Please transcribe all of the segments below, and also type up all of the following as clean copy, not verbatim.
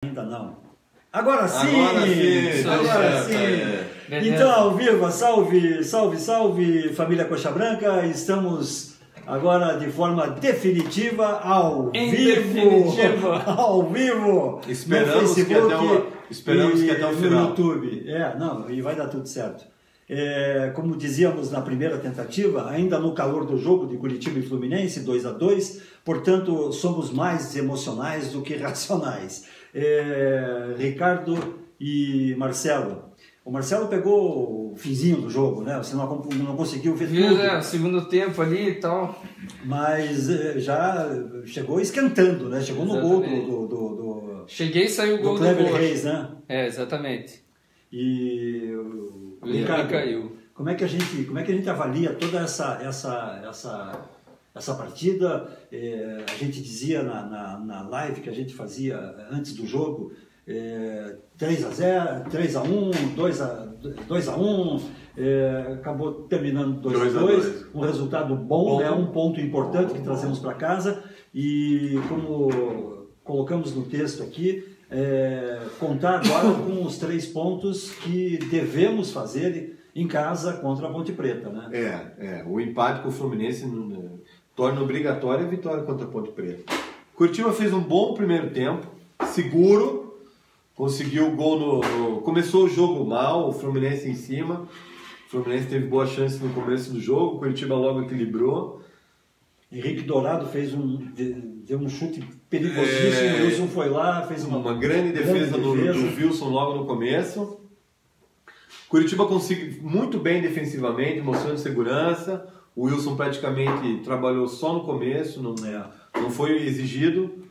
Ainda não. Agora sim! Agora sim! Então, ao vivo, salve, salve, salve, família Coxa Branca. Estamos agora de forma definitiva, ao vivo, Esperamos no Facebook que até o final. No YouTube. Não, e vai dar tudo certo. Como dizíamos na primeira tentativa, ainda no calor do jogo de Curitiba e Fluminense, 2-2, portanto, somos mais emocionais do que racionais. Ricardo e Marcelo. O Marcelo pegou o finzinho do jogo, né? Você não conseguiu ver tudo. Segundo tempo ali e tal. Mas já chegou esquentando, né? Chegou no gol do Cheguei e saiu o gol do Kleber Reis, né? Exatamente. E o Ricardo, caiu. Como é que a gente avalia toda essa partida? A gente dizia na live que a gente fazia antes do jogo, 3-0, 3-1, 2-1, acabou terminando 2-2, um resultado bom, um ponto importante que trazemos para casa, e como colocamos no texto aqui, contar agora com os 3 pontos que devemos fazer em casa contra a Ponte Preta, né? O empate com o Fluminense torna obrigatória a vitória contra a Ponte Preta. Curitiba fez um bom primeiro tempo, seguro, conseguiu o gol começou o jogo mal, o Fluminense em cima. O Fluminense teve boa chance no começo do jogo, o Curitiba logo equilibrou. Henrique Dourado deu um chute perigosíssimo, o Wilson foi lá, fez uma grande defesa do Wilson logo no começo. Curitiba conseguiu muito bem defensivamente, mostrando segurança. O Wilson praticamente trabalhou só no começo, não foi exigido.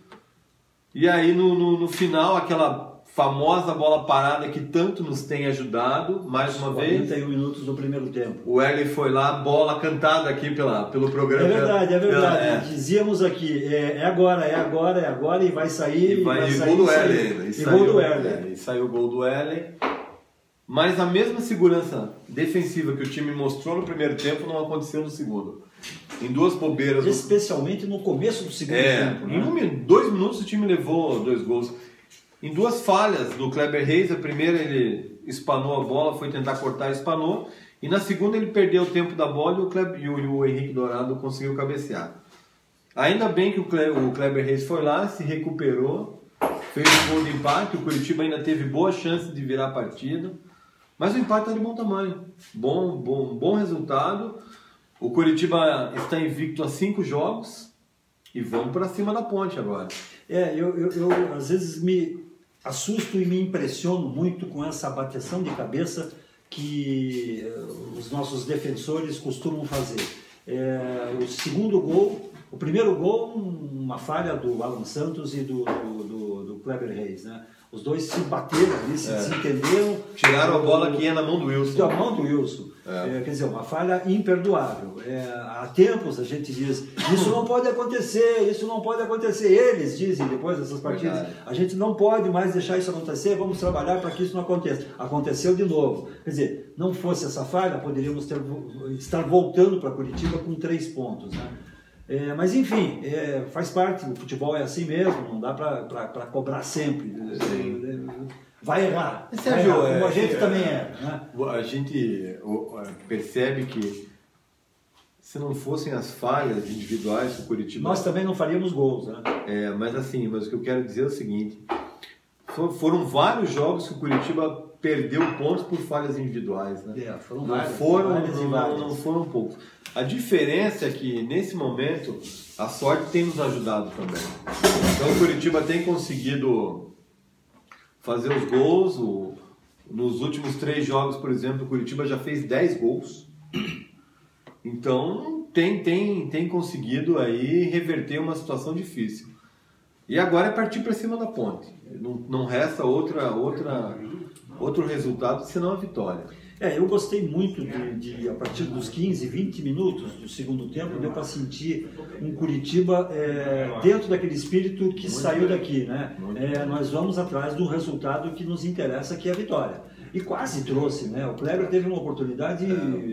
E aí no final, aquela famosa bola parada que tanto nos tem ajudado, mais uma vez. 41 minutos do primeiro tempo. O Erley foi lá, bola cantada aqui pelo programa. É verdade. Dizíamos aqui, é agora, e vai sair. E gol do Erley ainda. E saiu o gol do Erley. Mas a mesma segurança defensiva que o time mostrou no primeiro tempo não aconteceu no segundo. Em 2 bobeiras. Especialmente no começo do segundo tempo. Né? Em 2 minutos o time levou 2 gols. Em 2 falhas do Kleber Reis, a primeira ele espanou a bola, foi tentar cortar e espanou. E na segunda ele perdeu o tempo da bola e o Henrique Dourado conseguiu cabecear. Ainda bem que o Kleber Reis foi lá, se recuperou, fez um gol de empate. O Curitiba ainda teve boa chance de virar a partida. Mas o empate está de bom tamanho. Bom resultado. O Curitiba está invicto a 5 jogos e vamos para cima da Ponte agora. Eu às vezes me assusto e me impressiono muito com essa bateção de cabeça que os nossos defensores costumam fazer. O segundo gol, o primeiro gol, uma falha do Alan Santos e do Kleber Reis, né? Os dois se bateram ali, se desentenderam. Tiraram a bola que ia na mão do Wilson. Da mão do Wilson. Quer dizer, uma falha imperdoável. Há tempos a gente diz, isso não pode acontecer, isso não pode acontecer. Eles dizem depois dessas partidas, a gente não pode mais deixar isso acontecer, vamos trabalhar para que isso não aconteça. Aconteceu de novo. Quer dizer, não fosse essa falha, poderíamos estar voltando para Curitiba com 3 pontos, né? Mas enfim, faz parte, o futebol é assim mesmo, não dá para cobrar sempre. Vai errar, Sérgio, como a gente também é. Né? A gente percebe que se não fossem as falhas individuais do Curitiba... Nós também não faríamos gols, né? Mas o que eu quero dizer é o seguinte, foram vários jogos que o Curitiba perdeu pontos por falhas individuais, né? Não foram poucos. A diferença é que, nesse momento, a sorte tem nos ajudado também. Então, o Curitiba tem conseguido fazer os gols. Nos últimos 3 jogos, por exemplo, o Curitiba já fez 10 gols. Então, tem conseguido aí reverter uma situação difícil. E agora é partir para cima da Ponte. Não resta outro resultado senão a vitória. Eu gostei muito de a partir dos 15, 20 minutos do segundo tempo, deu para sentir um Curitiba dentro daquele espírito que saiu daqui, né? Nós vamos atrás do resultado que nos interessa, que é a vitória. E quase trouxe, né? O Kleber teve uma oportunidade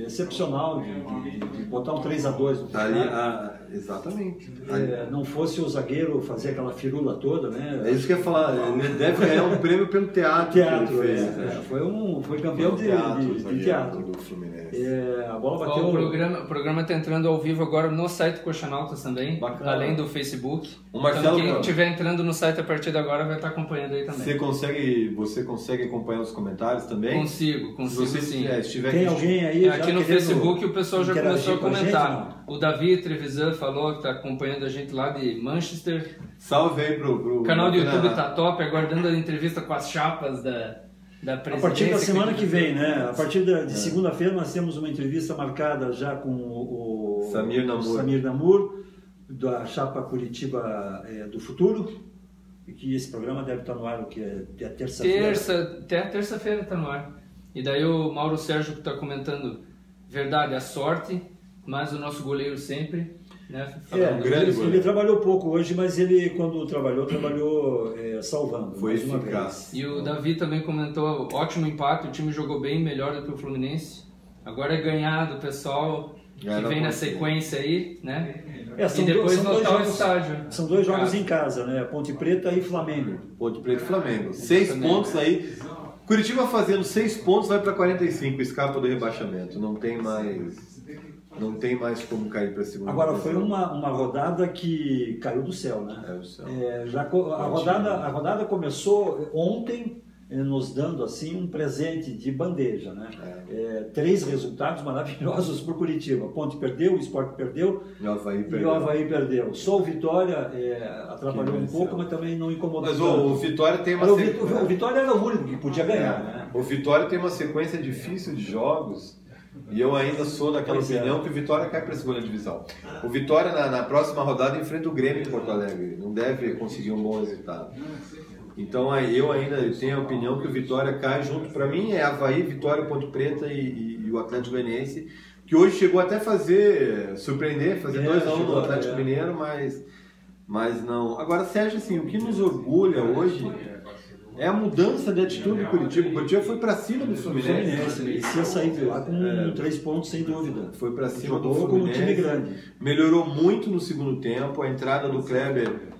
excepcional de botar um 3-2 no final. Exatamente. Não fosse o zagueiro fazer aquela firula toda, né? É isso que eu ia falar, ele deve ganhar um prêmio pelo teatro. Que ele fez, foi campeão de teatro. Do Fluminense. A bola bateu. O programa está entrando ao vivo agora no site Coxanautas também, bacana. Além do Facebook. O Marcelo, então quem estiver entrando no site a partir de agora vai estar acompanhando aí também. Você consegue acompanhar os comentários também? Consigo sim. Tem alguém aí aqui no Facebook o pessoal já começou a comentar. O Davi Trevisan falou que está acompanhando a gente lá de Manchester. Salve aí pro canal do YouTube tá top, aguardando a entrevista com as chapas da presidência. A partir da semana que vem, né? A partir de segunda-feira nós temos uma entrevista marcada já com o Samir Namur, da chapa Curitiba do Futuro, e que esse programa deve estar no ar o que é terça-feira. Até a terça-feira está no ar. E daí o Mauro Sérgio que está comentando, verdade, a sorte, mas o nosso goleiro sempre, né? Ele trabalhou pouco hoje, mas ele quando trabalhou salvando. Foi eficaz. E o Davi também comentou, ótimo empate, o time jogou bem, melhor do que o Fluminense. Agora é ganhar do pessoal que vem na sequência aí, né? E depois voltar ao estádio. São 2 jogos em casa, né? Ponte Preta e Flamengo. Ponte Preta e Flamengo. 6 pontos aí. Curitiba fazendo 6 pontos vai para 45, escapa do rebaixamento. Não tem mais como cair para a segunda. Agora foi uma rodada que caiu do céu, né? A rodada começou ontem nos dando assim um presente de bandeja, né? 3 resultados maravilhosos para o Curitiba. Ponte perdeu, o Sport perdeu e o Avaí perdeu. Só o Vitória atrapalhou um pouco, mas também não incomodou. Mas o Vitória tem uma sequência. O Vitória era o único que podia ganhar, né? O Vitória tem uma sequência difícil de jogos. E eu ainda sou daquela opinião que o Vitória cai para a segunda divisão. O Vitória na próxima rodada enfrenta o Grêmio em Porto Alegre. Não deve conseguir um bom resultado. Então eu ainda tenho a opinião que o Vitória cai junto. Para mim é Avaí, Vitória, Ponte Preta e o Atlético Goianiense, que hoje chegou até surpreender, fazer 2-1 no Atlético Mineiro, mas não. Agora, Sérgio, assim, o que nos orgulha hoje é a mudança de atitude do Curitiba. O Curitiba foi para cima do Fluminense. Ele ia sair de lá com 3 pontos, sem dúvida. Foi para cima do Fluminense. Com um time grande. Melhorou muito no segundo tempo. A entrada do Kleber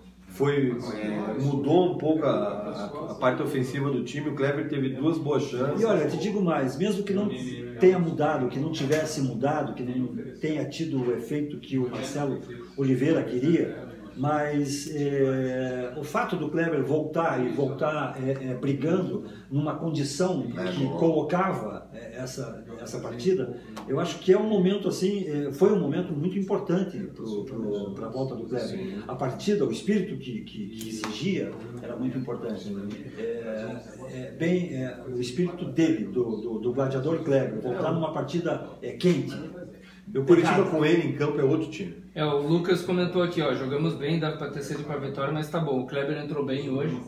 mudou um pouco a parte ofensiva do time. O Kleber teve 2 boas chances. E olha, te digo mais, mesmo que não tenha mudado, que não tivesse mudado, que não tenha tido o efeito que o Marcelo Oliveira queria, mas o fato do Kleber voltar brigando numa condição que colocava essa partida, eu acho que é um momento assim, foi um momento muito importante para a volta do Kleber. Sim. A partida, o espírito que exigia era muito importante. O espírito dele, do gladiador Kleber, voltar numa partida quente. O Curitiba com ele em campo é outro time. O Lucas comentou aqui, jogamos bem, dá para ter sido para a vitória, mas tá bom, o Kleber entrou bem hoje.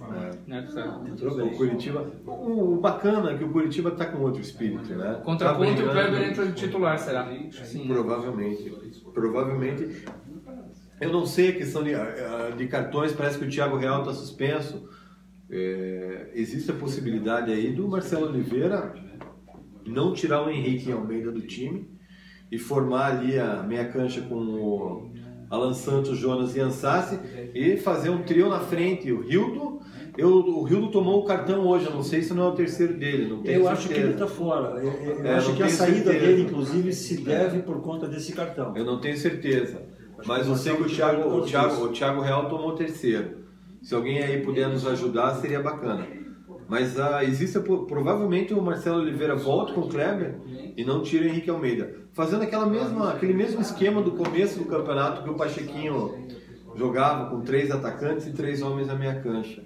Entrou bem. O Curitiba, o bacana é que o Curitiba está com outro espírito, né? Contraponto, o Kleber entra de titular, será? Sim. Provavelmente. Eu não sei a questão de cartões, parece que o Thiago Real está suspenso. Existe a possibilidade aí do Marcelo Oliveira não tirar o Henrique Almeida do time e formar ali a meia cancha com o Alan Santos, Jonas e Ansassi e fazer um trio na frente. O Rildo tomou o cartão hoje, eu não sei se não é o terceiro dele. Não tenho certeza. Acho que ele está fora. Eu acho que a saída dele, inclusive, se deve por conta desse cartão. Eu não tenho certeza. Mas eu sei que o Thiago Real tomou o terceiro. Se alguém aí puder nos ajudar, seria bacana. Mas provavelmente o Marcelo Oliveira volta com o Kleber e não tira o Henrique Almeida. Fazendo aquele mesmo esquema do começo do campeonato que o Pachequinho jogava com 3 atacantes e 3 homens na meia cancha.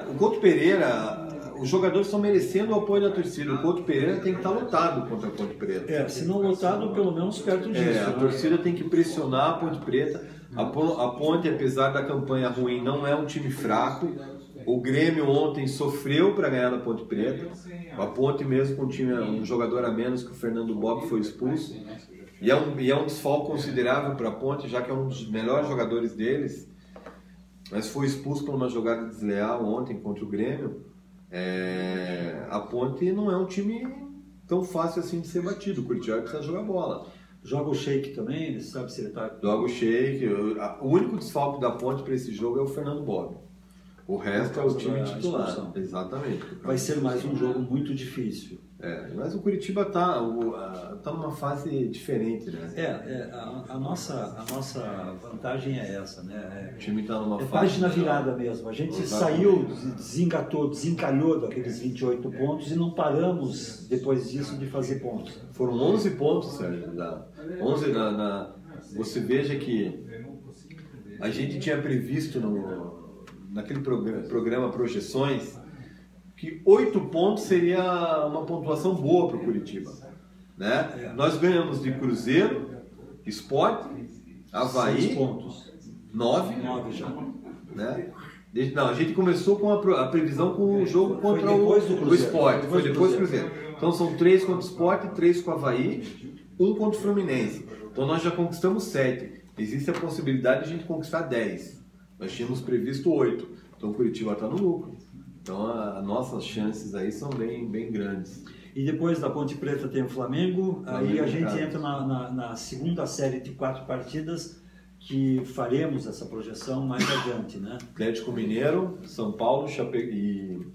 O Couto Pereira, os jogadores estão merecendo o apoio da torcida. O Couto Pereira tem que estar lotado contra a Ponte Preta. Se não lotado, pelo menos perto disso. A torcida tem que pressionar a Ponte Preta. A Ponte, apesar da campanha ruim, não é um time fraco. O Grêmio ontem sofreu para ganhar da Ponte Preta. A Ponte mesmo com um jogador a menos, que o Fernando Bob foi expulso. E é um desfalque considerável para a Ponte, já que é um dos melhores jogadores deles. Mas foi expulso por uma jogada desleal ontem contra o Grêmio. A Ponte não é um time tão fácil assim de ser batido. O Curitiba precisa jogar bola. Joga o Sheik também, você sabe se ele está... Joga o Sheik. O único desfalque da Ponte para esse jogo é o Fernando Bob. O resto é o time titular. Exatamente. Vai ser mais um jogo muito difícil. Mas o Curitiba está numa fase diferente, né? A nossa vantagem é essa, né? O time está numa fase... página virada mesmo. A gente saiu, desencalhou daqueles 28 pontos e não paramos depois disso de fazer pontos. Foram 11 pontos, Sérgio. 11 você veja que a gente tinha previsto naquele programa Projeções que 8 pontos seria uma pontuação boa para o Curitiba, né? Nós ganhamos de Cruzeiro, Sport, Avaí, 6 pontos. 9 já. Né? Não, a gente começou com a previsão com o jogo contra o Sport, foi depois do Cruzeiro. Então são 3 contra o Sport, 3 com o Avaí, 1 contra o Fluminense. Então nós já conquistamos 7. Existe a possibilidade de a gente conquistar 10. Nós tínhamos previsto 8. Então o Curitiba está no lucro. Então as nossas chances aí são bem grandes. E depois da Ponte Preta tem o Flamengo, aí a gente entra na segunda série de 4 partidas que faremos essa projeção mais adiante, né? Atlético Mineiro, São Paulo, Chapecoense.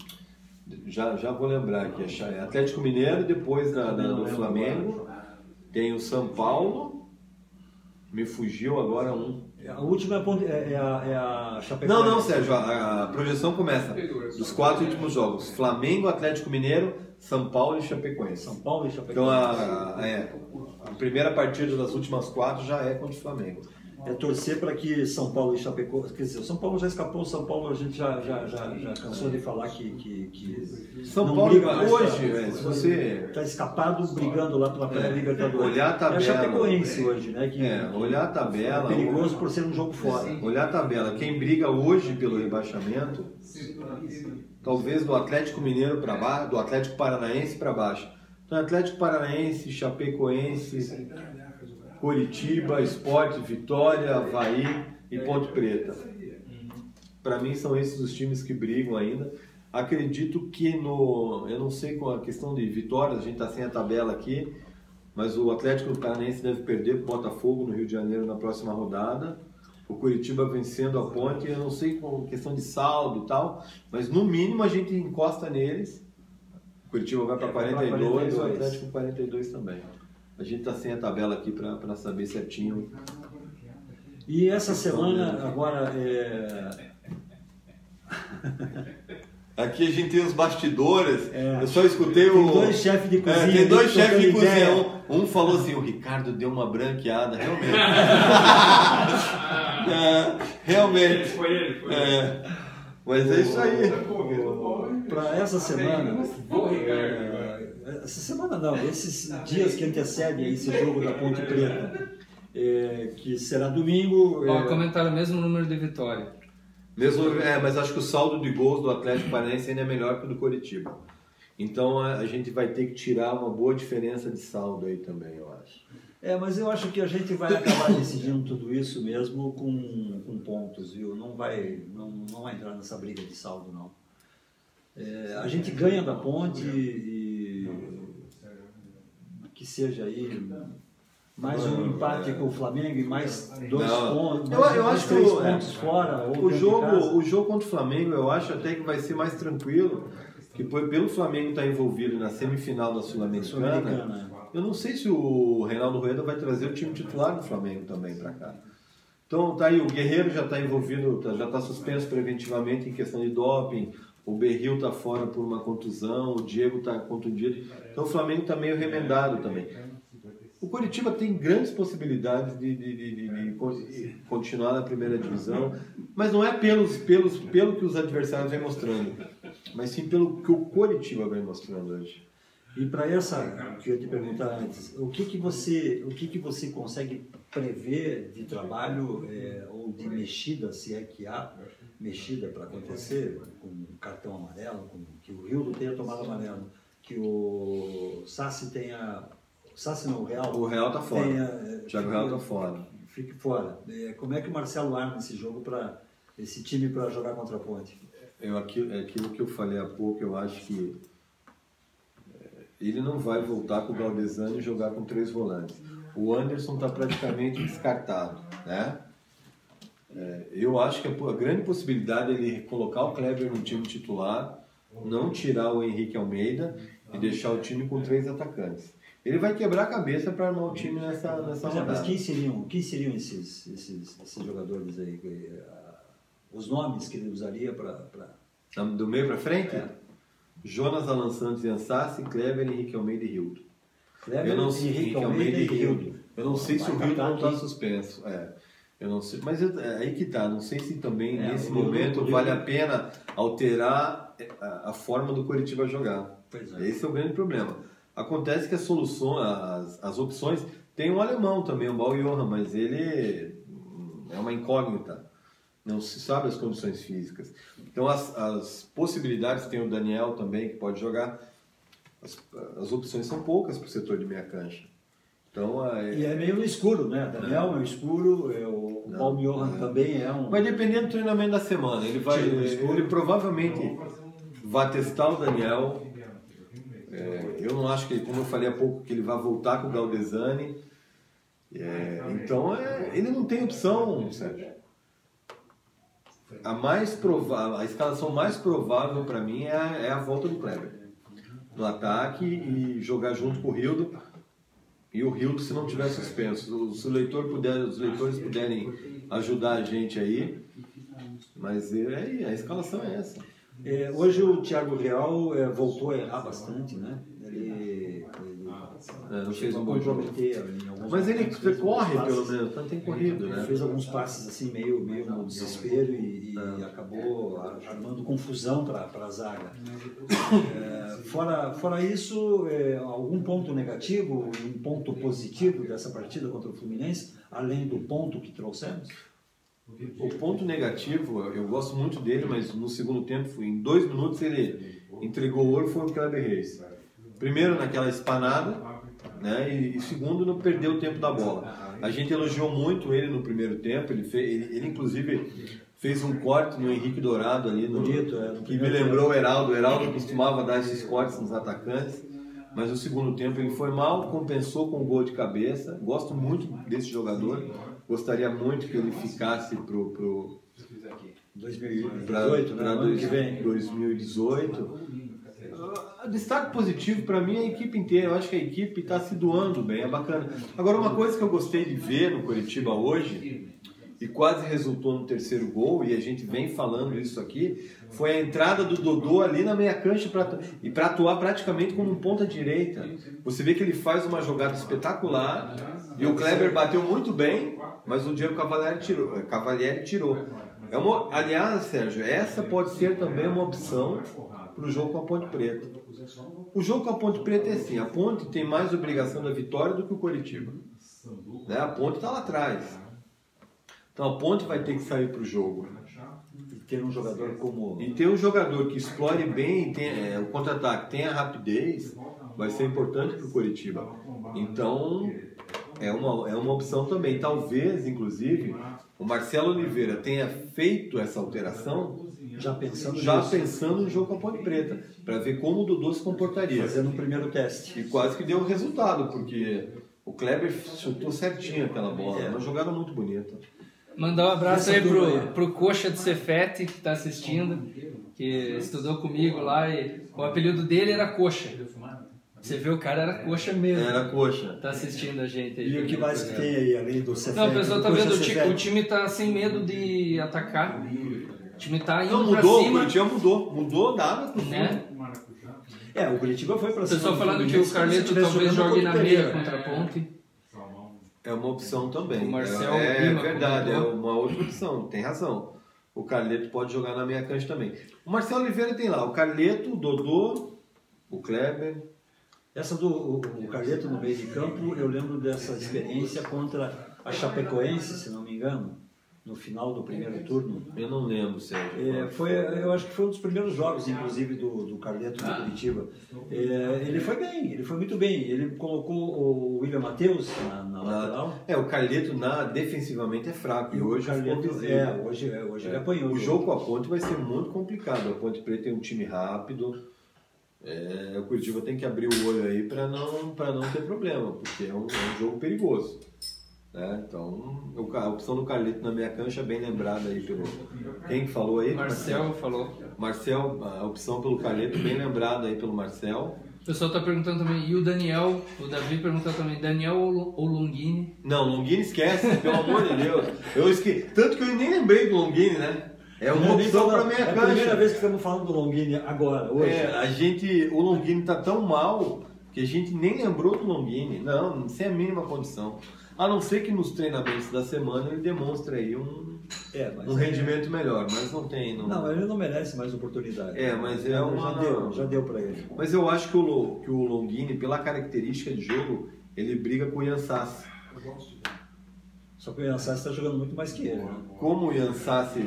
Já vou lembrar aqui, Atlético Mineiro, depois do Flamengo, tem o São Paulo, me fugiu agora um. A última é a Chapecoense. Não, Sérgio, a projeção começa dos 4 últimos jogos: Flamengo, Atlético Mineiro, São Paulo e Chapecoense. São Paulo e Chapecoense. Então a primeira partida das últimas 4 já é contra o Flamengo. É torcer para que São Paulo e Chapecoense... Quer dizer, São Paulo já escapou, São Paulo a gente já cansou de falar que São Paulo hoje, se você... Está escapado brigando lá pela pré-Libertadores. Olhar a tabela... É a Chapecoense hoje, né? Olhar a tabela... É perigoso por ser um jogo fora. Olhar a tabela. Quem briga hoje pelo rebaixamento, talvez do Atlético Mineiro para baixo, do Atlético Paranaense para baixo. Então, Atlético Paranaense, Chapecoense... Curitiba, Sport, Vitória, Avaí e Ponte Preta. Para mim são esses os times que brigam ainda. Acredito que eu não sei com a questão de vitórias, a gente está sem a tabela aqui, mas o Atlético Paranaense deve perder para o Botafogo no Rio de Janeiro na próxima rodada. O Curitiba vencendo a Ponte, eu não sei com questão de saldo e tal, mas no mínimo a gente encosta neles. O Curitiba vai para 42 e o Atlético 42 também. A gente está sem a tabela aqui para saber certinho. E essa semana, agora, Aqui a gente tem os bastidores. Eu só escutei tem 2 chefes de cozinha. Tem 2 chefes de cozinha. Um falou assim: o Ricardo deu uma branqueada. Realmente. Realmente. Foi ele. Mas é isso aí. Para essa semana. Essa semana não, esses dias que antecedem esse jogo da Ponte Preta, que será domingo. Comentaram o mesmo número de vitória. Mas acho que o saldo de gols do Atlético Paranaense ainda é melhor que o do Curitiba. Então a gente vai ter que tirar uma boa diferença de saldo aí também, eu acho. Mas eu acho que a gente vai acabar decidindo tudo isso mesmo com pontos, viu? Não vai entrar nessa briga de saldo, não. A gente ganha da Ponte e que seja aí mais um empate com o Flamengo e mais 2 pontos, eu acho 3 pontos fora. O jogo contra o Flamengo eu acho até que vai ser mais tranquilo, que pelo Flamengo estar envolvido na semifinal da Sul-Americana. Eu não sei se o Reinaldo Rueda vai trazer o time titular do Flamengo também para cá. Então tá aí, o Guerreiro já está envolvido, já está suspenso preventivamente em questão de doping. O Berril está fora por uma contusão, o Diego está contundido. Então o Flamengo está meio remendado também. O Curitiba tem grandes possibilidades de continuar na primeira divisão, mas não é pelo que os adversários vêm mostrando, mas sim pelo que o Curitiba vem mostrando hoje. E para essa, que eu ia te perguntar antes, o que você consegue prever de trabalho ou de mexida, se é que há mexida para acontecer, com cartão amarelo, que o Rildo tenha tomado amarelo, que o Sassi tenha... Sassi não, o Real... O Real está fora. O Thiago Real está fora. Fique fora. Como é que o Marcelo arma esse jogo esse time para jogar contra a Ponte? Aquilo que eu falei há pouco, eu acho que ele não vai voltar com o Galdesani e jogar com 3 volantes. O Anderson está praticamente descartado, né? Eu acho que a grande possibilidade é ele colocar o Kleber no time titular, não tirar o Henrique Almeida e deixar o time com 3 atacantes. Ele vai quebrar a cabeça para armar o time nessa rodada. Mas quem seriam esses jogadores aí? Os nomes que ele usaria para... Do meio para frente? Jonas, Alan Santos e Ansassi, Kleber, Henrique Almeida e Hildo. Henrique Almeida e Hildo. Eu não sei se o Hildo não está suspenso. Eu não sei, mas aí que tá. Não sei se também nesse momento vale a pena alterar a forma do Coritiba jogar. Esse é o grande problema. Acontece que a solução, as opções, tem um alemão também, o Bal Johan, mas ele é uma incógnita. Não se sabe as condições físicas. Então as possibilidades, tem o Daniel também que pode jogar. As opções são poucas para o setor de meia cancha. Então, e é meio no escuro, né? Daniel é no escuro, o Bal Johan também é um... Vai depender do treinamento da semana. Ele provavelmente vai testar o Daniel. Eu não acho que, como eu falei há pouco, que ele vai voltar com o Galdesani. Então, ele não tem opção, Sérgio. A escalação mais provável para mim é a volta do Kleber no ataque e jogar junto com o Hildo. E o Hildo, se não tiver suspenso, os leitores puderem ajudar a gente aí, mas a escalação é essa. Hoje o Thiago Real voltou a errar bastante, né? Ele não fez um bom jogo. Mas ele corre pelo menos, então tem corrido, né? Fez alguns passes assim meio no desespero e acabou armando confusão para a zaga. Fora isso, algum ponto negativo, um ponto positivo dessa partida contra o Fluminense, além do ponto que trouxemos? O ponto negativo, eu gosto muito dele, mas no segundo tempo, em 2 minutos, ele entregou o ouro, foi o Kleber Reis. Primeiro naquela espanada, né, e segundo no perdeu o tempo da bola. A gente elogiou muito ele no primeiro tempo, ele inclusive fez um corte no Henrique Dourado ali, que me lembrou o Heraldo. O Heraldo costumava dar esses cortes nos atacantes, mas no segundo tempo ele foi mal, compensou com um gol de cabeça. Gosto muito desse jogador. Gostaria muito que ele ficasse pro 2018, né? Ano que vem. 2018. Destaque positivo para mim é a equipe inteira. Eu acho que a equipe está se doando bem, é bacana. Agora, uma coisa que eu gostei de ver no Coritiba hoje, e quase resultou no 3º gol, e a gente vem falando isso aqui, foi a entrada do Dodô ali na meia cancha para atuar praticamente como um ponta direita. Você vê que ele faz uma jogada espetacular e o Kleber bateu muito bem, mas o Diego Cavalieri tirou. Aliás, Sérgio, essa pode ser também uma opção para o jogo com a Ponte Preta. O jogo com a Ponte Preta é assim, a Ponte tem mais obrigação da vitória do que o Coritiba. Né? A Ponte está lá atrás. Então a Ponte vai ter que sair para o jogo. E ter um jogador como... E ter um jogador que explore bem o contra-ataque, tenha rapidez, vai ser importante para o Coritiba. Então é uma opção também. Talvez, inclusive, o Marcelo Oliveira tenha feito essa alteração já pensando no jogo com a Ponte Preta, para ver como o Dodô se comportaria. Fazendo o primeiro teste. E quase que deu resultado, porque o Kleber chutou certinho aquela bola. Uma jogada muito bonita. Mandar um abraço aí pro Coxa do Cefete, que está assistindo, que estudou comigo lá, e o apelido dele era Coxa. Você vê, o cara era coxa mesmo. Era coxa. Tá assistindo a gente aí. E o que mais que tem aí, além do Cefete? Não, o pessoal tá vendo, o time tá sem medo de atacar. O time tá indo pra cima. O Curitiba mudou nada pro né? O Curitiba foi pra cima. O pessoal falando que o Carleto talvez jogue na meia contra a Ponte. É uma opção também. O Marcel Lima, verdade, é uma outra opção, tem razão. O Carleto pode jogar na meia cancha também. O Marcelo Oliveira tem lá o Carleto, o Dodô, o Kleber. Essa do Carleto no meio de campo, eu lembro dessa experiência contra a Chapecoense, se não me engano. no final do primeiro turno. Eu não lembro, Sérgio. Eu acho que foi um dos primeiros jogos, inclusive, do Carleto do Curitiba. Ele foi bem, ele foi muito bem. Ele colocou o William Matheus na lateral. O Carleto defensivamente é fraco. E hoje hoje ele apanhou. O jogo com a Ponte vai ser muito complicado. A Ponte Preta é um time rápido. O Curitiba tem que abrir o olho aí para não ter problema, porque é um jogo perigoso. Então, a opção do Carleto na meia cancha é bem lembrada aí pelo... Quem falou aí? Marcel falou. Marcel, a opção pelo Carleto bem lembrada aí pelo Marcel. O pessoal está perguntando também, e o Daniel, o Davi perguntou também, Daniel ou Longini? Não, Longini esquece, pelo amor de Deus. Eu esqueci, tanto que eu nem lembrei do Longini, né? É uma opção para meia cancha. É a primeira vez que estamos falando do Longini agora, hoje. O Longini está tão mal que a gente nem lembrou do Longini. Não, sem a mínima condição. A não ser que nos treinamentos da semana ele demonstre aí um rendimento melhor, mas não tem... Não, ele não merece mais oportunidade. Mas já deu para ele. Mas eu acho que o Longini, pela característica de jogo, ele briga com o Ian Sassi. Só que o Ian Sassi está jogando muito mais que ele. Né? Como o Ian Sassi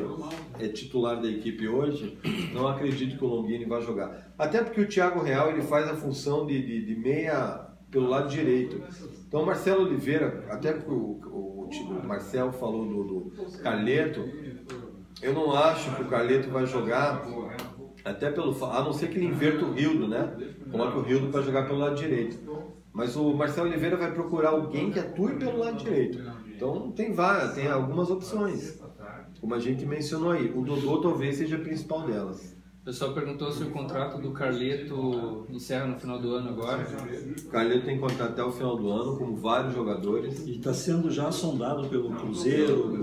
é titular da equipe hoje, não acredito que o Longini vai jogar. Até porque o Thiago Real ele faz a função de meia pelo lado direito. Então o Marcelo Oliveira, até porque o Marcel falou do Carleto, eu não acho que o Carleto vai jogar, até a não ser que ele inverta o Rildo, né? Coloque o Rildo para jogar pelo lado direito. Mas o Marcelo Oliveira vai procurar alguém que atue pelo lado direito. Então tem algumas opções, como a gente mencionou aí. O Dodô talvez seja a principal delas. O pessoal perguntou se o contrato do Carleto encerra no final do ano agora. O Carleto tem contrato até o final do ano, como vários jogadores. E está sendo já sondado pelo Cruzeiro,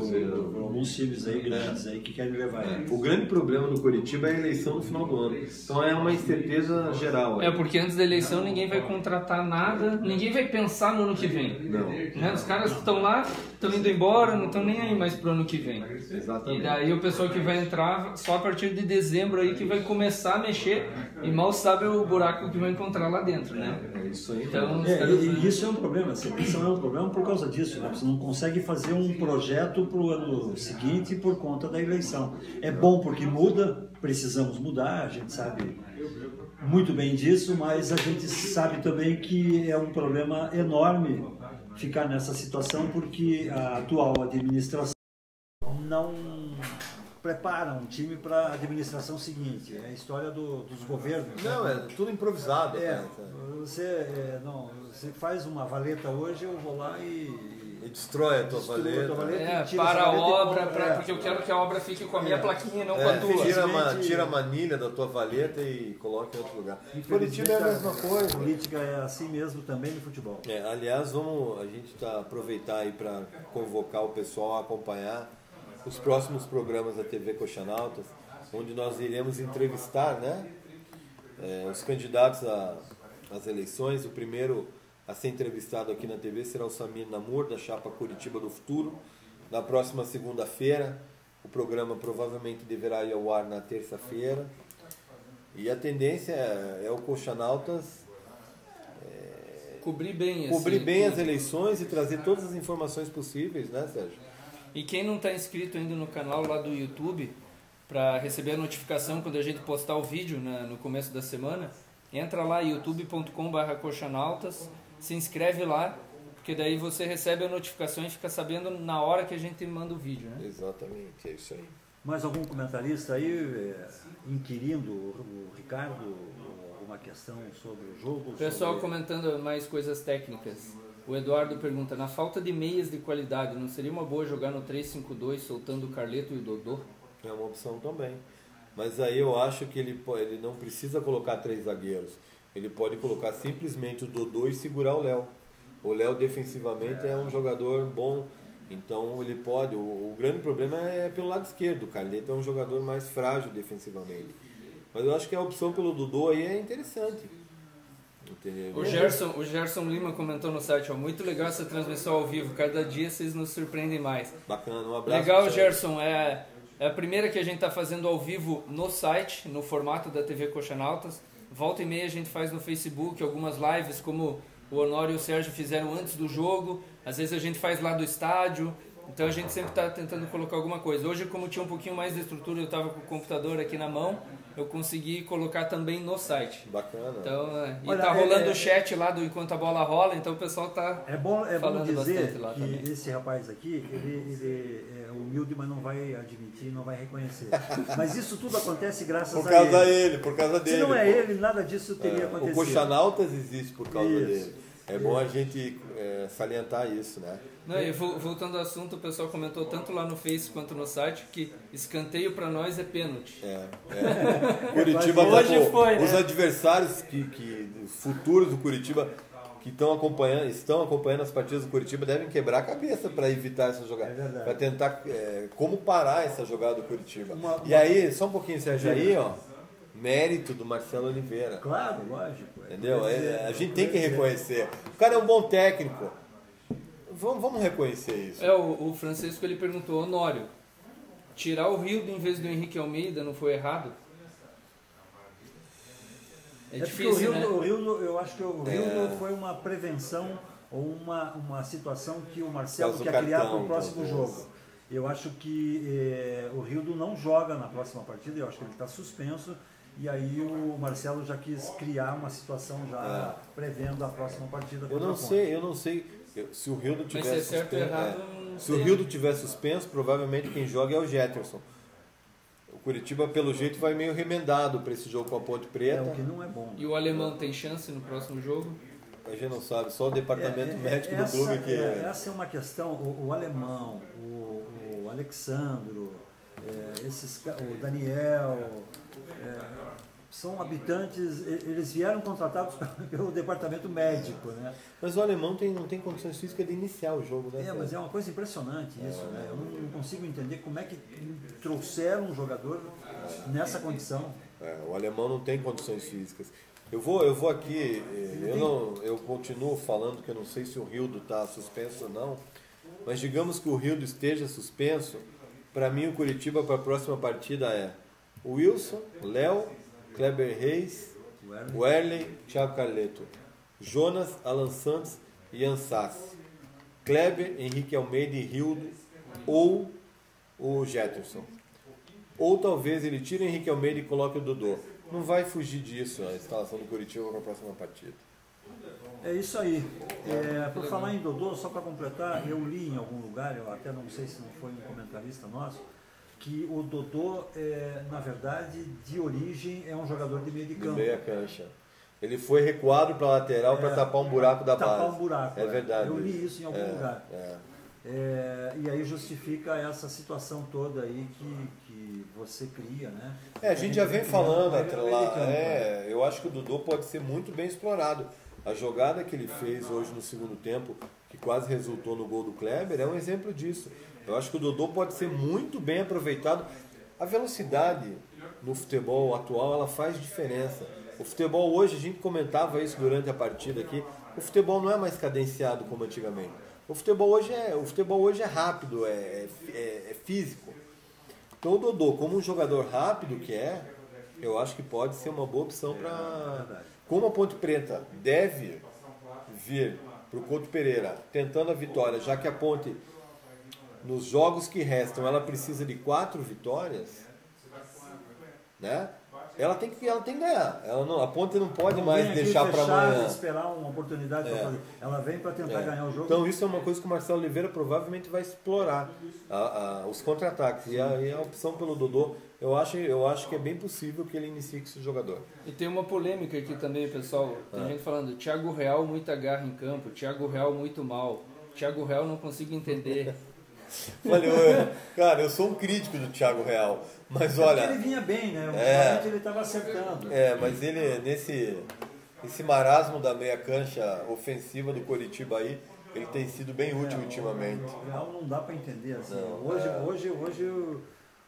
por alguns times aí grandes aí que querem levar ele. O grande problema do Curitiba é a eleição no final do ano. Então é uma incerteza geral. Porque antes da eleição ninguém vai contratar nada, ninguém vai pensar no ano que vem. Não. Né? Os caras que estão lá estão indo embora, não estão nem aí mais pro ano que vem. Exatamente. E daí o pessoal que vai entrar só a partir de dezembro aí que vai começar a mexer e mal sabe o buraco que vai encontrar lá dentro, né? É isso aí. Então, e isso é um problema, essa eleição é um problema por causa disso, né? Você não consegue fazer um projeto para o ano seguinte por conta da eleição. É bom porque muda, precisamos mudar, a gente sabe muito bem disso, mas a gente sabe também que é um problema enorme ficar nessa situação porque a atual administração não prepara um time para a administração seguinte. É a história dos governos. Não, né? é tudo improvisado. Você faz uma valeta hoje, eu vou lá e destrói a tua valeta. Para a obra, porque eu quero que a obra fique com a minha plaquinha, não com a tua. Tira a manilha da tua valeta e coloca em outro lugar. Curitiba é a mesma coisa. A política é assim mesmo também no futebol. Aliás, a gente aproveitar aí para convocar o pessoal a acompanhar os próximos programas da TV Coxanautas, onde nós iremos entrevistar, né, os candidatos às eleições. O primeiro a ser entrevistado aqui na TV será o Samir Namur, da chapa Curitiba do Futuro. Na próxima segunda-feira, o programa provavelmente deverá ir ao ar na terça-feira. E a tendência é o Coxanautas cobrir bem as eleições e trazer todas as informações possíveis, né, Sérgio? E quem não está inscrito ainda no canal lá do YouTube, para receber a notificação quando a gente postar o vídeo no começo da semana, entra lá, youtube.com/coxanautas, se inscreve lá, porque daí você recebe a notificação e fica sabendo na hora que a gente manda o vídeo, né? Exatamente, é isso aí. Mais algum comentarista aí inquirindo o Ricardo alguma questão sobre o jogo? O pessoal comentando mais coisas técnicas. O Eduardo pergunta, na falta de meias de qualidade, não seria uma boa jogar no 3-5-2 soltando o Carleto e o Dodô? É uma opção também. Mas aí eu acho que ele não precisa colocar 3 zagueiros. Ele pode colocar simplesmente o Dodô e segurar o Léo. O Léo defensivamente é um jogador bom, então ele pode. O grande problema é pelo lado esquerdo. O Carleto é um jogador mais frágil defensivamente. Mas eu acho que a opção pelo Dodô aí é interessante. O Gerson Lima comentou no site, muito legal essa transmissão ao vivo, cada dia vocês nos surpreendem mais. Bacana, um abraço. Legal, Gerson, é a primeira que a gente está fazendo ao vivo no site, no formato da TV Coxanautas. Volta e meia a gente faz no Facebook algumas lives, como o Honório e o Sérgio fizeram antes do jogo, às vezes a gente faz lá do estádio, Então a gente sempre está tentando colocar alguma coisa. Hoje, como tinha um pouquinho mais de estrutura, eu estava com o computador aqui na mão, eu consegui colocar também no site. Bacana. Então, e tá rolando o chat lá do Enquanto a Bola Rola, então o pessoal tá falando bastante lá também. Esse rapaz aqui, ele é humilde, mas não vai admitir, não vai reconhecer. Mas isso tudo acontece graças a ele. Por causa dele. Se não é ele, nada disso teria acontecido. O Coxanautas existe por causa dele. É bom a gente salientar isso, né? Não, e voltando ao assunto, o pessoal comentou tanto lá no Face quanto no site que escanteio para nós é pênalti. Curitiba hoje foi, os adversários futuros do Curitiba que estão acompanhando as partidas do Curitiba devem quebrar a cabeça para evitar essa jogada, para tentar como parar essa jogada do Curitiba. E aí, só um pouquinho, Sérgio, aí, ó, mérito do Marcelo Oliveira. Claro, lógico. Entendeu? A gente tem que reconhecer. O cara é um bom técnico. Vamos reconhecer isso. O Francisco ele perguntou, Honório, tirar o Rildo em vez do Henrique Almeida não foi errado? É difícil, né? Eu acho que o Rildo foi uma prevenção ou uma situação que o Marcelo quer criar para o próximo jogo. Eu acho que o Rildo não joga na próxima partida, eu acho que ele está suspenso. E aí o Marcelo já quis criar uma situação já prevendo a próxima partida. Eu não sei se o Rildo tiver suspenso. Se o Rildo tiver suspenso, provavelmente quem joga é o Jetterson. O Curitiba, pelo jeito, vai meio remendado para esse jogo com a Ponte Preta. O que não é bom. E o Alemão tem chance no próximo jogo? A gente não sabe, só o departamento médico do clube que... Essa é uma questão, o Alemão, o Alexandro, o Daniel... são habitantes, eles vieram contratados pelo departamento médico, né? Mas o Alemão não tem condições físicas de iniciar o jogo, né? Mas é uma coisa impressionante isso, né? Eu não consigo entender como é que trouxeram um jogador nessa condição. O Alemão não tem condições físicas. Eu vou aqui, eu continuo falando que eu não sei se o Rildo está suspenso ou não, mas digamos que o Rildo esteja suspenso, para mim o Curitiba para a próxima partida é o Wilson, Léo, Kleber Reis, Werley, Thiago Carleto, Jonas, Alan Santos e Ian Sassi, Kleber, Henrique Almeida e Rildo ou o Jetterson. Ou talvez ele tire o Henrique Almeida e coloque o Dodô. Não vai fugir disso a instalação do Curitiba para a próxima partida. É isso aí. Por falar em Dodô, só para completar, eu li em algum lugar, eu até não sei se não foi um comentarista nosso, que o Dodô, na verdade, de origem, é um jogador de meio de campo. De meia cancha. Ele foi recuado para a lateral para tapar um buraco da base. Tapar um buraco, é verdade. Eu li isso em algum lugar. E aí justifica essa situação toda aí que você cria, né? A gente já vem falando eu acho que o Dodô pode ser muito bem explorado. A jogada que ele fez hoje no segundo tempo, que quase resultou no gol do Kleber, é um exemplo disso. Eu acho que o Dodô pode ser muito bem aproveitado. A velocidade no futebol atual, ela faz diferença. O futebol hoje, a gente comentava isso durante a partida aqui, o futebol não é mais cadenciado como antigamente. O futebol hoje é rápido, é físico. Então o Dodô, como um jogador rápido que eu acho que pode ser uma boa opção para... Como a Ponte Preta deve vir para o Couto Pereira tentando a vitória, já que a Ponte... Nos jogos que restam, ela precisa de 4 vitórias, né? Ela tem que ganhar. A Ponte não pode mais deixar para amanhã. Esperar uma oportunidade para fazer. Ela vem para tentar ganhar o jogo. Então isso é uma coisa que o Marcelo Oliveira provavelmente vai explorar, os contra-ataques. E a opção pelo Dodô, eu acho que é bem possível que ele inicie com esse jogador. E tem uma polêmica aqui também, pessoal. Tem gente falando, Thiago Real muita garra em campo, Thiago Real muito mal, Thiago Real não consigo entender. Olha, cara, eu sou um crítico do Thiago Real, mas olha... Ele vinha bem, né? Ultimamente ele estava acertando. Mas ele, nesse marasmo da meia cancha ofensiva do Curitiba aí, ele tem sido bem útil ultimamente. O Real não dá para entender assim.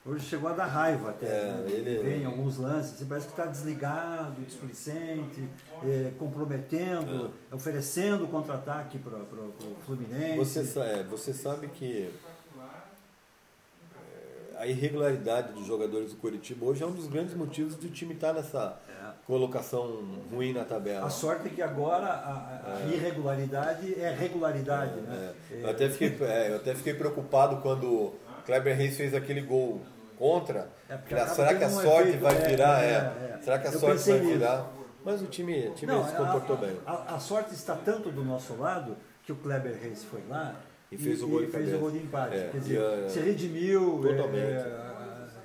Hoje chegou a dar raiva até. Ele vem em alguns lances, assim, parece que está desligado, displicente, comprometendo, oferecendo contra-ataque para o Fluminense. Você sabe que a irregularidade dos jogadores do Coritiba hoje é um dos grandes motivos do time estar nessa colocação ruim na tabela. A sorte é que agora a irregularidade é regularidade, né? Eu até fiquei preocupado quando o Kleber Reis fez aquele gol contra. Será que a sorte vai virar? Será que a sorte vai virar? Mas o time se comportou bem. A sorte está tanto do nosso lado que o Kleber Reis foi lá e fez o gol de empate. Quer dizer, se redimiu,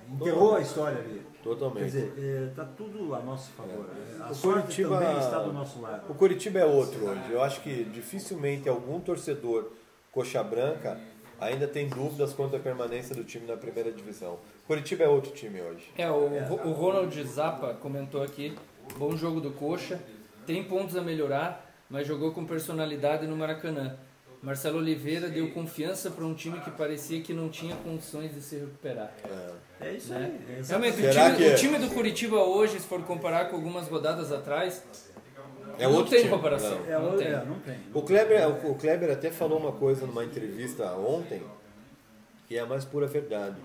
enterrou a história ali. Totalmente. Quer dizer, está tudo a nosso favor. A sorte também está do nosso lado. O Coritiba é outro hoje. Eu acho que dificilmente algum torcedor coxa branca ainda tem dúvidas quanto à permanência do time na primeira divisão. O Coritiba é outro time hoje. O Ronald Zappa comentou aqui, bom jogo do Coxa, tem pontos a melhorar, mas jogou com personalidade no Maracanã. Marcelo Oliveira deu confiança para um time que parecia que não tinha condições de se recuperar. É isso aí. Realmente, o time do Curitiba hoje, se for comparar com algumas rodadas atrás, não tem comparação. Não tem. O Kleber até falou uma coisa numa entrevista ontem, que é a mais pura verdade.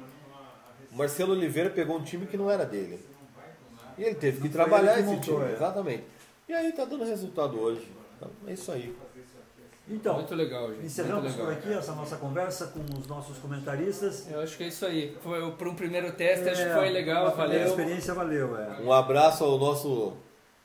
O Marcelo Oliveira pegou um time que não era dele. E ele teve que trabalhar esse time. Exatamente. E aí está dando resultado hoje. Então, é isso aí. Então, muito legal, gente. Encerramos por aqui essa nossa conversa com os nossos comentaristas. Eu acho que é isso aí. Para um primeiro teste, acho que foi legal, valeu. A experiência valeu. Um abraço ao nosso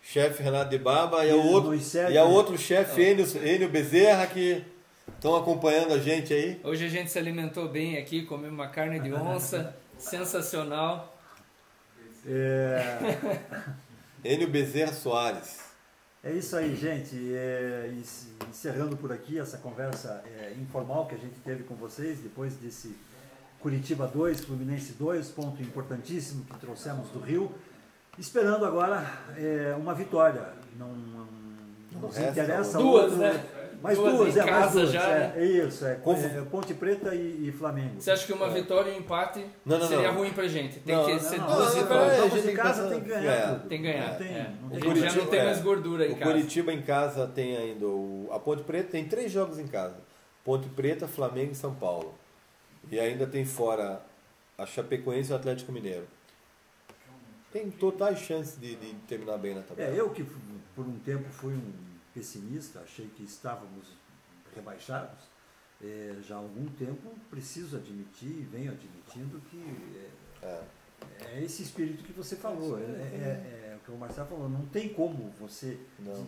chefe Renato de Baba e ao outro chefe Enio Bezerra, que estão acompanhando a gente aí. Hoje a gente se alimentou bem aqui, comemos uma carne de onça, sensacional. Enio Bezerra Soares. É isso aí, gente. Encerrando por aqui essa conversa informal que a gente teve com vocês, depois desse Curitiba 2, Fluminense 2, ponto importantíssimo que trouxemos do Rio. Esperando agora uma vitória. Não nos interessa duas, outro, né? Mais duas, mais duas. Já, isso, Ponte Preta e Flamengo. Você acha que uma vitória e um empate seria ruim pra gente? Tem que ser duas vitórias. A gente em casa tem que ganhar. Tem que ganhar. A gente já não tem mais gordura em casa. O Curitiba em casa tem ainda a Ponte Preta, tem 3 jogos em casa. Ponte Preta, Flamengo e São Paulo. E ainda tem fora a Chapecoense e o Atlético Mineiro. Tem totais chances de terminar bem na tabela. Eu que por um tempo fui um pessimista, achei que estávamos rebaixados. Já há algum tempo preciso admitir e venho admitindo que é esse espírito que você falou. É o que o Marcelo falou, não tem como você... Não.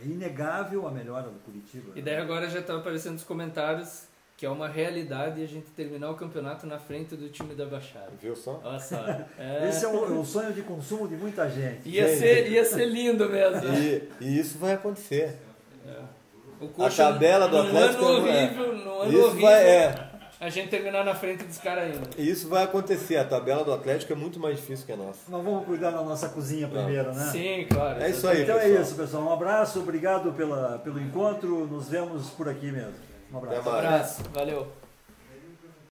É inegável a melhora do Curitiba. E daí agora já estão aparecendo os comentários que é uma realidade a gente terminar o campeonato na frente do time da Baixada. Viu só? Olha só. Esse é o sonho de consumo de muita gente. Ia ser lindo mesmo. E isso vai acontecer. A tabela do Atlético no ano horrível, a gente terminar na frente dos caras ainda. E isso vai acontecer. A tabela do Atlético é muito mais difícil que a nossa. Nós vamos cuidar da nossa cozinha primeiro, né? Sim, claro. É isso aí, então pessoal. É isso, pessoal. Um abraço, obrigado pelo encontro. Nos vemos por aqui mesmo. Um abraço. Valeu.